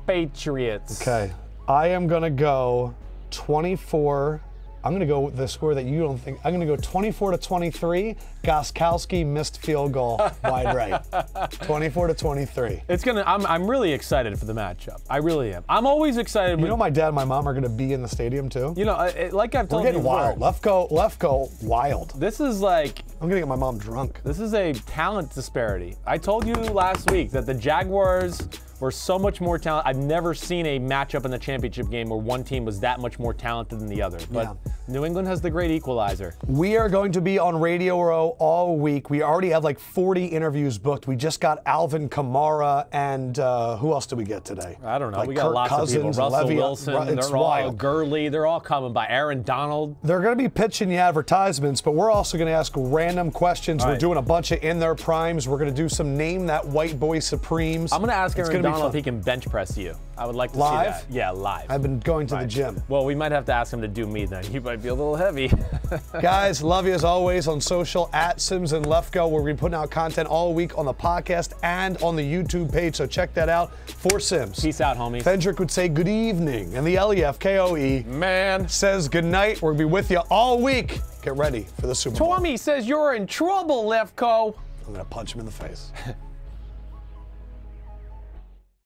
Patriots. Okay. I am going to go 24. I'm going to go with the score that you don't think. I'm going to go 24-23. Gostkowski missed field goal wide right. 24-23. It's gonna. I'm really excited for the matchup. I really am. I'm always excited. You know, my dad and my mom are going to be in the stadium too. You know, like I've told you, we're getting wild. Lefkoe, wild. This is like. I'm going to get my mom drunk. This is a talent disparity. I told you last week that the Jaguars were so much more talented. I've never seen a matchup in the championship game where one team was that much more talented than the other. But New England has the great equalizer. We are going to be on Radio Row all week. We already have like 40 interviews booked. We just got Alvin Kamara and who else did we get today? I don't know. Like we got Kirk lots Cousins, of people. Russell Levy, Wilson. They're all Gurley. They're all coming by. Aaron Donald. They're going to be pitching you advertisements, but we're also going to ask random questions. We're doing a bunch of In Their Primes. We're going to do some Name That White Boy Supremes. I'm going to ask Aaron Donald if he can bench press you. I would like to see that. Yeah, live. I've been going to the gym. Well, we might have to ask him to do me then. He might be a little heavy. Guys, love you as always on social at Simms and Lefkoe. We're going to be putting out content all week on the podcast and on the YouTube page, so check that out. For Simms. Peace out, homies. Fendrick would say good evening, and the Lefkoe man says good night. We're going to be with you all week. Get ready for the Super Bowl. Tommy says you're in trouble, Lefkoe. I'm going to punch him in the face.